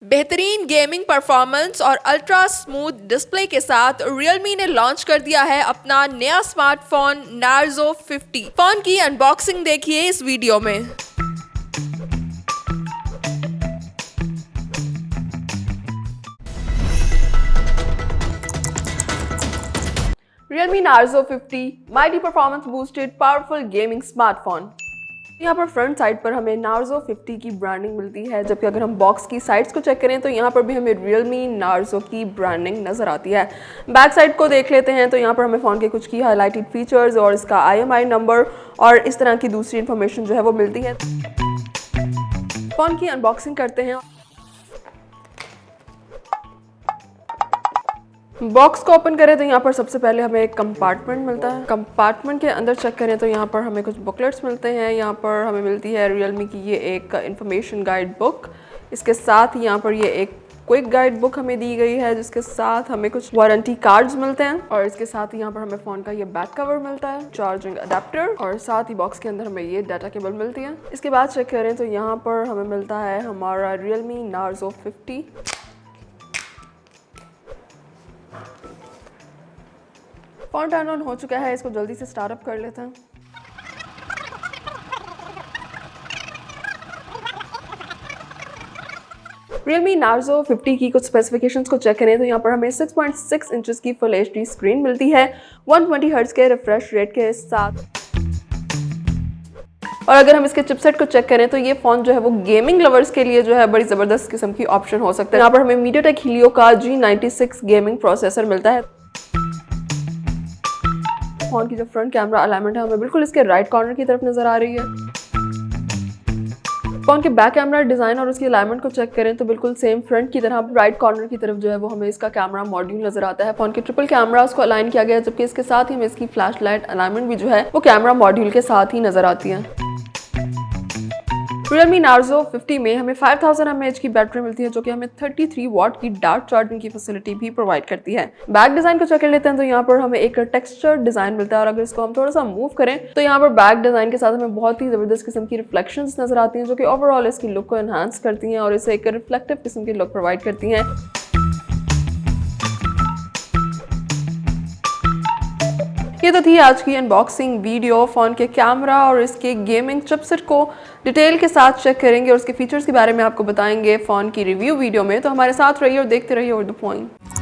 बेहतरीन gaming performance और ultra smooth display के साथ Realme ने लॉन्च कर दिया है अपना नया स्मार्टफोन Narzo 50। फोन की अनबॉक्सिंग देखिए इस वीडियो में। Realme Narzo 50 mighty performance boosted powerful gaming smartphone. यहाँ पर फ्रंट साइड पर हमें Narzo 50 की ब्रांडिंग मिलती है, जबकि अगर हम बॉक्स की साइड्स को चेक करें तो यहाँ पर भी हमें Realme Narzo की ब्रांडिंग नजर आती है। बैक साइड को देख लेते हैं तो यहाँ पर हमें फ़ोन के कुछ की हाईलाइटेड फीचर्स और इसका IMEI नंबर और इस तरह की दूसरी इन्फॉर्मेशन जो है वो मिलती है। फ़ोन की अनबॉक्सिंग करते हैं। बॉक्स को ओपन करें तो यहाँ पर सबसे पहले हमें एक कंपार्टमेंट मिलता है। कंपार्टमेंट के अंदर चेक करें तो यहाँ पर हमें कुछ बुकलेट्स मिलते हैं। यहाँ पर हमें मिलती है Realme की ये एक इंफॉर्मेशन गाइड बुक। इसके साथ ही यहाँ पर ये एक क्विक गाइड बुक हमें दी गई है, जिसके साथ हमें कुछ वारंटी कार्ड्स मिलते हैं और इसके साथ ही यहाँ पर हमें फ़ोन का ये बैक कवर मिलता है, चार्जिंग अडेप्टर और साथ ही बॉक्स के अंदर हमें ये डाटा केबल मिलती है। इसके बाद चेक करें तो यहाँ पर हमें मिलता है हमारा Realme Narzo 50। Phone turn on हो चुका है, इसको जल्दी से स्टार्टअप कर लेते हैं। Realme Narzo 50 की कुछ स्पेसिफिकेशंस को चेक करें तो यहाँ पर हमें 6.6 इंचेस की फुल HD स्क्रीन मिलती है 120 हर्ट्ज के रिफ्रेश रेट के साथ। और अगर हम इसके चिपसेट को चेक करें तो ये फ़ोन जो है वो गेमिंग लवर्स के लिए जो है बड़ी ज़बरदस्त किस्म की ऑप्शन हो सकता है। यहाँ पर हमें MediaTek Helio का G96 गेमिंग प्रोसेसर मिलता है। फ़ोन की जो फ्रंट कैमरा अलाइनमेंट है हमें बिल्कुल इसके राइट कॉर्नर की तरफ नज़र आ रही है। फ़ोन के बैक कैमरा डिज़ाइन और उसकी अलाइनमेंट को चेक करें तो बिल्कुल सेम फ्रंट की तरह राइट कॉर्नर की तरफ जो है वो हमें इसका कैमरा मॉड्यूल नज़र आता है। फ़ोन के ट्रिपल कैमरा उसको अलाइन किया गया है, जबकि इसके साथ ही हमें इसकी फ्लैश लाइट अलाइनमेंट भी जो है वो कैमरा मॉड्यूल के साथ ही नज़र आती है। Realme Narzo 50 में हमें 5000 mAh की बैटरी मिलती है, जो कि हमें 33 वाट की डार्क चार्जिंग की फैसिलिटी भी प्रोवाइड करती है। बैक डिज़ाइन को चेक कर लेते हैं तो यहाँ पर हमें एक टेक्सचर डिज़ाइन मिलता है और अगर इसको हम थोड़ा सा मूव करें तो यहाँ पर बैक डिज़ाइन के साथ हमें बहुत ही ज़बरदस्त किस्म की रिफ्लेक्शंस नज़र आती हैं, जो कि ओवरऑल इसकी लुक को एनहांस करती हैं और इसे एक रिफ्लेक्टिव किस्म की लुक प्रोवाइड करती हैं। ये तो थी आज की अनबॉक्सिंग वीडियो। फ़ोन के कैमरा और इसके गेमिंग चिपसेट को डिटेल के साथ चेक करेंगे और उसके फीचर्स के बारे में आपको बताएंगे फ़ोन की रिव्यू वीडियो में। तो हमारे साथ रहिए और देखते रहिए और द पॉइंट।